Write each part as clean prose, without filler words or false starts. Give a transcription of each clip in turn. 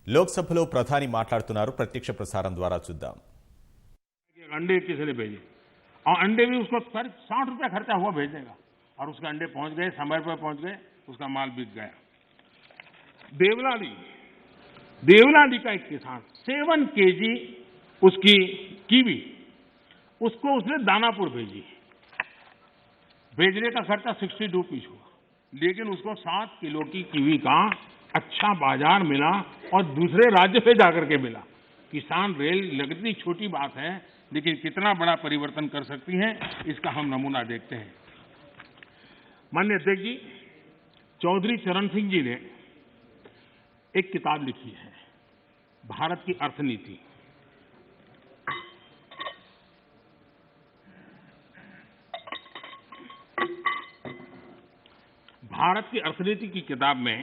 లోక్సభలో ప్రధాని మాట్లాడుతున్నారు. ప్రత్యక్ష ప్రసారం ద్వారా చూద్దాం. अंडे किसी ने भेजे और अंडे भी उसको 60 रुपया खर्चा हुआ भेजने का और उसके अंडे पहुंच गए, समय पर पहुंच गए, उसका माल बिक गया। देवलाली का एक किसान 7 केजी उसकी कीवी उसको उसने दानापुर भेजी। भेजने का खर्चा 60 रुपीज हुआ, लेकिन उसको 7 किलो की कीवी का अच्छा बाजार मिला और दूसरे राज्य से जाकर के मिला। किसान रेल लगती छोटी बात है, लेकिन कितना बड़ा परिवर्तन कर सकती है, इसका हम नमूना देखते हैं। माननीय अध्यक्ष जी, चौधरी चरण सिंह जी ने एक किताब लिखी है, भारत की अर्थनीति। भारत की अर्थनीति की किताब में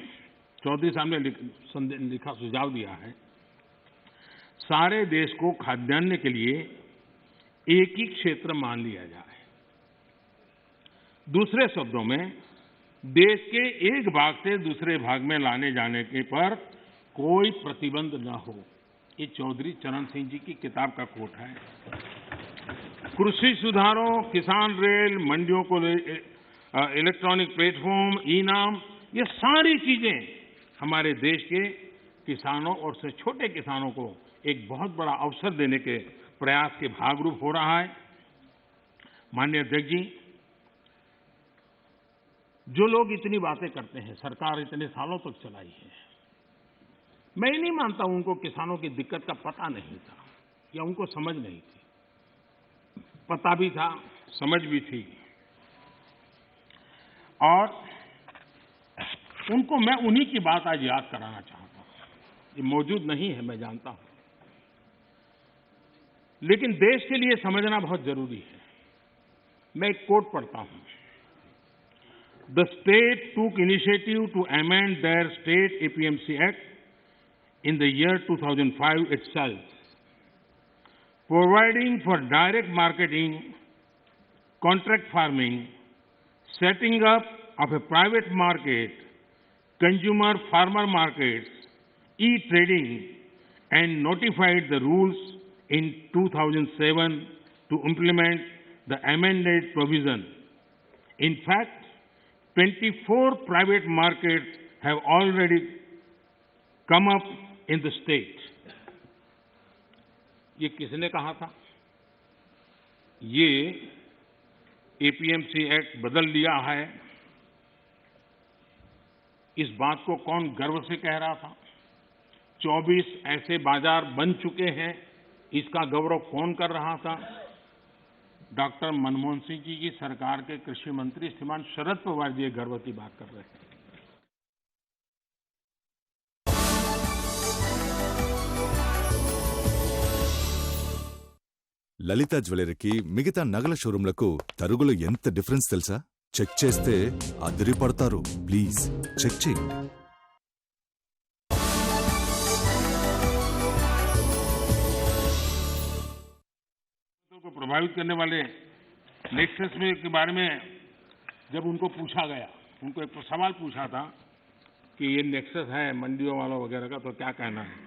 चौधरी साहब ने लिखा सुझाव दिया है, सारे देश को खाद्यान्न के लिए एक ही क्षेत्र मान लिया जाए। दूसरे शब्दों में, देश के एक भाग से दूसरे भाग में लाने जाने के पर कोई प्रतिबंध न हो। ये चौधरी चरण सिंह जी की किताब का कोट है। कृषि सुधारों, किसान रेल, मंडियों को इलेक्ट्रॉनिक प्लेटफॉर्म, ई-नाम, ये सारी चीजें हमारे देश के किसानों और से छोटे किसानों को एक बहुत बड़ा अवसर देने के प्रयास के भागरूप हो रहा है। माननीय अध्यक्ष जी, जो लोग इतनी बातें करते हैं, सरकार इतने सालों तक चलाई है, मैं नहीं मानता उनको किसानों की दिक्कत का पता नहीं था या उनको समझ नहीं थी। पता भी था, समझ भी थी, और उनको मैं उन्हीं की बात आज याद कराना चाहता हूं। ये मौजूद नहीं है, मैं जानता हूं, लेकिन देश के लिए समझना बहुत जरूरी है। मैं एक कोट पढ़ता हूं। The state took initiative to amend their state APMC act in the year 2005 itself, providing for direct marketing, contract farming, setting up of a private market, consumer farmer markets, e-trading, and notified the rules in 2007 to implement the amended provision. In fact, 24 private markets have already come up in the state. ये किसने कहा था? ये APMC act बदल लिया है। इस बात को कौन गर्व से कह रहा था? 24 ऐसे बाजार बन चुके हैं, इसका गौरव कौन कर रहा था? डॉक्टर मनमोहन सिंह जी की सरकार के कृषि मंत्री श्रीमान शरद पवार जी गर्व की बात कर रहे हैं। లలిత జ్యువెలరీకి మిగతా నగల షోరూంలకు తరుగులో ఎంత డిఫరెన్స్ తెలుసా? చెక్ చేస్తే అదిరిపడతారు. ప్లీజ్ చెక్ చేయండి. को प्रभावित करने वाले नेक्सस में के बारे में जब उनको पूछा गया, उनको एक सवाल पूछा था कि ये नेक्सस है मंडियों वालों वगैरह का, तो क्या कहना है?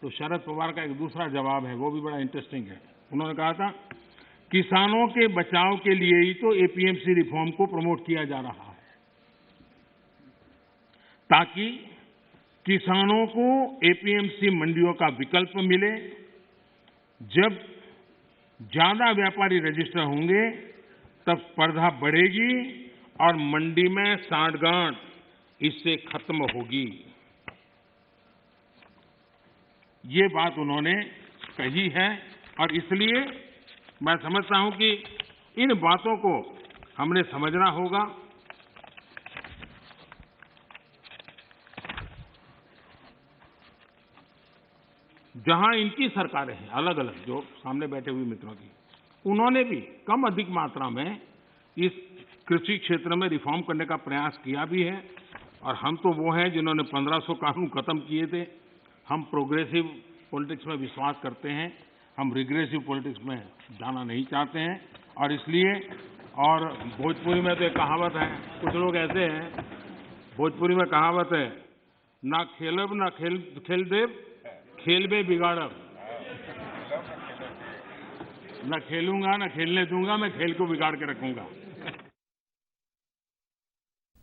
तो शरद पवार का एक दूसरा जवाब है, वो भी बड़ा इंटरेस्टिंग है। उन्होंने कहा था, किसानों के बचाव के लिए ही तो एपीएमसी रिफॉर्म को प्रमोट किया जा रहा है, ताकि किसानों को एपीएमसी मंडियों का विकल्प मिले। जब ज्यादा व्यापारी रजिस्टर होंगे, तब स्पर्धा बढ़ेगी और मंडी में सांठगांठ इससे खत्म होगी। ये बात उन्होंने कही है, और इसलिए मैं समझता हूं कि इन बातों को हमने समझना होगा। जहां इनकी सरकारें हैं अलग अलग, जो सामने बैठे हुए मित्रों की, उन्होंने भी कम अधिक मात्रा में इस कृषि क्षेत्र में रिफॉर्म करने का प्रयास किया भी है, और हम तो वो हैं जिन्होंने 1500 कानून खत्म किए थे। हम प्रोग्रेसिव पॉलिटिक्स में विश्वास करते हैं, हम रिग्रेसिव पॉलिटिक्स में जाना नहीं चाहते हैं, और इसलिए, और भोजपुरी में तो एक कहावत है, कुछ लोग ऐसे हैं, भोजपुरी में कहावत है ना खेलब ना खेल देव, खेलबे बिगाड़ब। न खेलूंगा न खेलने दूंगा, मैं खेल को बिगाड़ के रखूंगा।